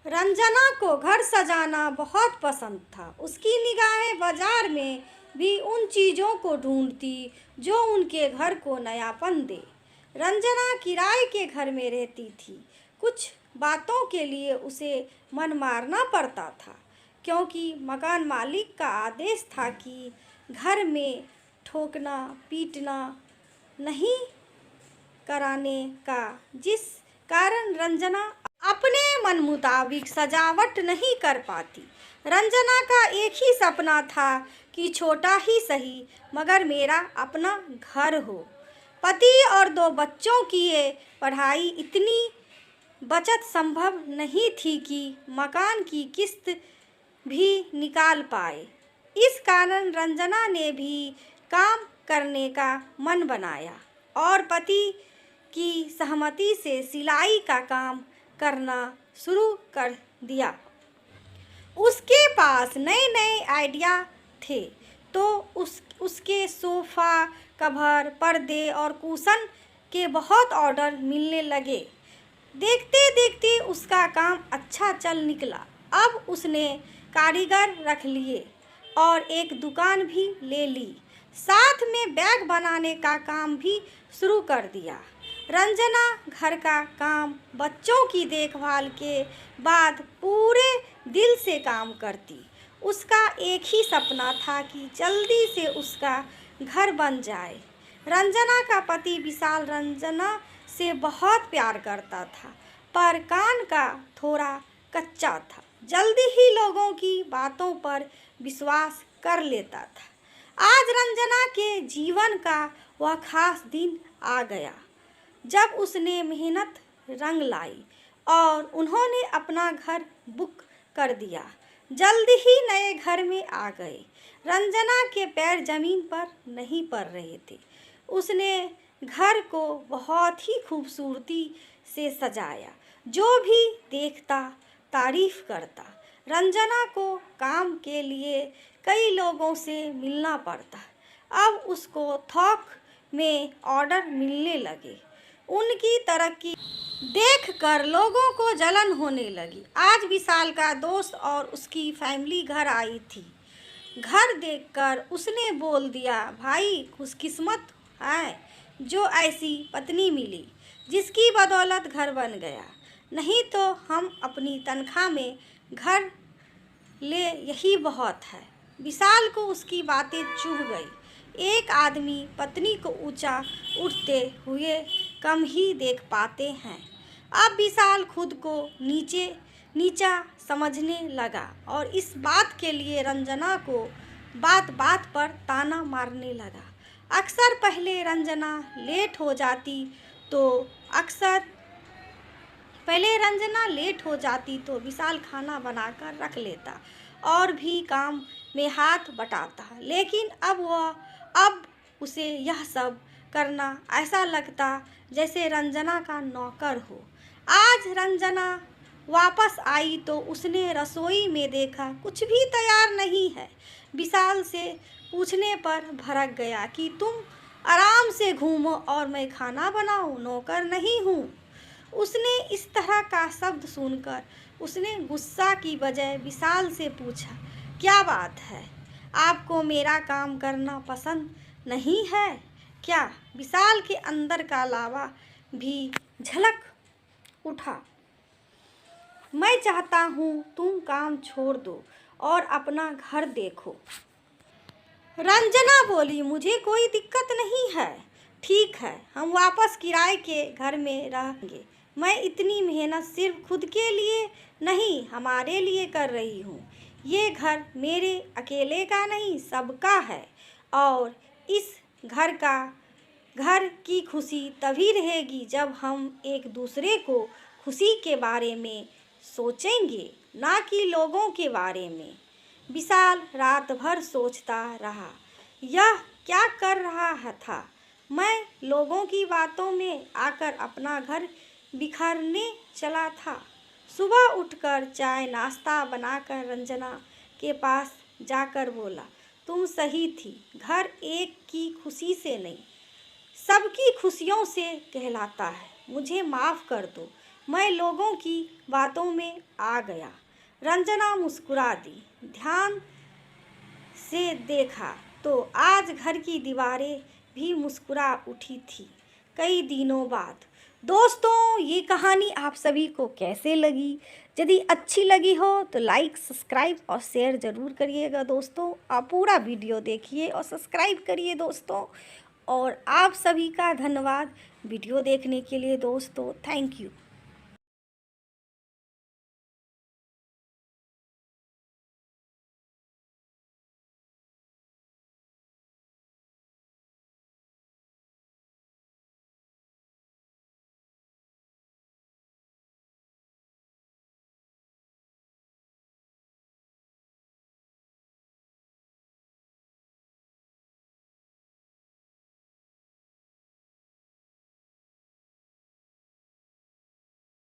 रंजना को घर सजाना बहुत पसंद था। उसकी निगाहें बाजार में भी उन चीज़ों को ढूंढती जो उनके घर को नयापन दे। रंजना किराए के घर में रहती थी। कुछ बातों के लिए उसे मन मारना पड़ता था, क्योंकि मकान मालिक का आदेश था कि घर में ठोकना पीटना नहीं कराने का, जिस कारण रंजना अपने मन मुताबिक सजावट नहीं कर पाती। रंजना का एक ही सपना था कि छोटा ही सही मगर मेरा अपना घर हो। पति और 2 बच्चों की ये पढ़ाई इतनी बचत संभव नहीं थी कि मकान की किस्त भी निकाल पाए। इस कारण रंजना ने भी काम करने का मन बनाया और पति की सहमति से सिलाई का काम करना शुरू कर दिया। उसके पास नए नए आइडिया थे तो उसके सोफ़ा कवर, पर्दे और कुशन के बहुत ऑर्डर मिलने लगे। देखते देखते उसका काम अच्छा चल निकला। अब उसने कारीगर रख लिए और एक दुकान भी ले ली। साथ में बैग बनाने का काम भी शुरू कर दिया। रंजना घर का काम, बच्चों की देखभाल के बाद पूरे दिल से काम करती। उसका एक ही सपना था कि जल्दी से उसका घर बन जाए। रंजना का पति विशाल रंजना से बहुत प्यार करता था, पर कान का थोड़ा कच्चा था। जल्दी ही लोगों की बातों पर विश्वास कर लेता था। आज रंजना के जीवन का वह खास दिन आ गया जब उसने मेहनत रंग लाई और उन्होंने अपना घर बुक कर दिया। जल्द ही नए घर में आ गए। रंजना के पैर जमीन पर नहीं पड़ रहे थे। उसने घर को बहुत ही खूबसूरती से सजाया। जो भी देखता तारीफ करता। रंजना को काम के लिए कई लोगों से मिलना पड़ता। अब उसको थोक में ऑर्डर मिलने लगे। उनकी तरक्की देखकर लोगों को जलन होने लगी। आज विशाल का दोस्त और उसकी फैमिली घर आई थी। घर देखकर उसने बोल दिया, भाई खुशकिस्मत है जो ऐसी पत्नी मिली जिसकी बदौलत घर बन गया, नहीं तो हम अपनी तनख्वाह में घर ले यही बहुत है। विशाल को उसकी बातें चुभ गई। एक आदमी पत्नी को ऊंचा उठते हुए कम ही देख पाते हैं। अब विशाल खुद को नीचा समझने लगा और इस बात के लिए रंजना को बात बात पर ताना मारने लगा। अक्सर पहले रंजना लेट हो जाती तो विशाल खाना बनाकर रख लेता और भी काम में हाथ बटाता, लेकिन अब उसे यह सब करना ऐसा लगता जैसे रंजना का नौकर हो। आज रंजना वापस आई तो उसने रसोई में देखा कुछ भी तैयार नहीं है। विशाल से पूछने पर भड़क गया कि तुम आराम से घूमो और मैं खाना बनाऊं, नौकर नहीं हूँ। उसने इस तरह का शब्द सुनकर उसने गुस्सा की बजाय विशाल से पूछा, क्या बात है, आपको मेरा काम करना पसंद नहीं है क्या? विशाल के अंदर का लावा भी झलक उठा। मैं चाहता हूँ तुम काम छोड़ दो और अपना घर देखो। रंजना बोली, मुझे कोई दिक्कत नहीं है। ठीक है, हम वापस किराए के घर में रहेंगे। मैं इतनी मेहनत सिर्फ खुद के लिए नहीं, हमारे लिए कर रही हूँ। ये घर मेरे अकेले का नहीं, सबका है। और इस घर की खुशी तभी रहेगी जब हम एक दूसरे को खुशी के बारे में सोचेंगे, ना कि लोगों के बारे में। विशाल रात भर सोचता रहा, यह क्या कर रहा था। मैं लोगों की बातों में आकर अपना घर बिखरने चला था। सुबह उठकर चाय नाश्ता बनाकर रंजना के पास जाकर बोला, तुम सही थी, घर एक की खुशी से नहीं सबकी खुशियों से कहलाता है। मुझे माफ़ कर दो। मैं लोगों की बातों में आ गया। रंजना मुस्कुरा दी। ध्यान से देखा तो आज घर की दीवारें भी मुस्कुरा उठी थी कई दिनों बाद। दोस्तों, ये कहानी आप सभी को कैसे लगी? यदि अच्छी लगी हो तो लाइक, सब्सक्राइब और शेयर ज़रूर करिएगा दोस्तों। आप पूरा वीडियो देखिए और सब्सक्राइब करिए दोस्तों। और आप सभी का धन्यवाद वीडियो देखने के लिए दोस्तों। Thank you.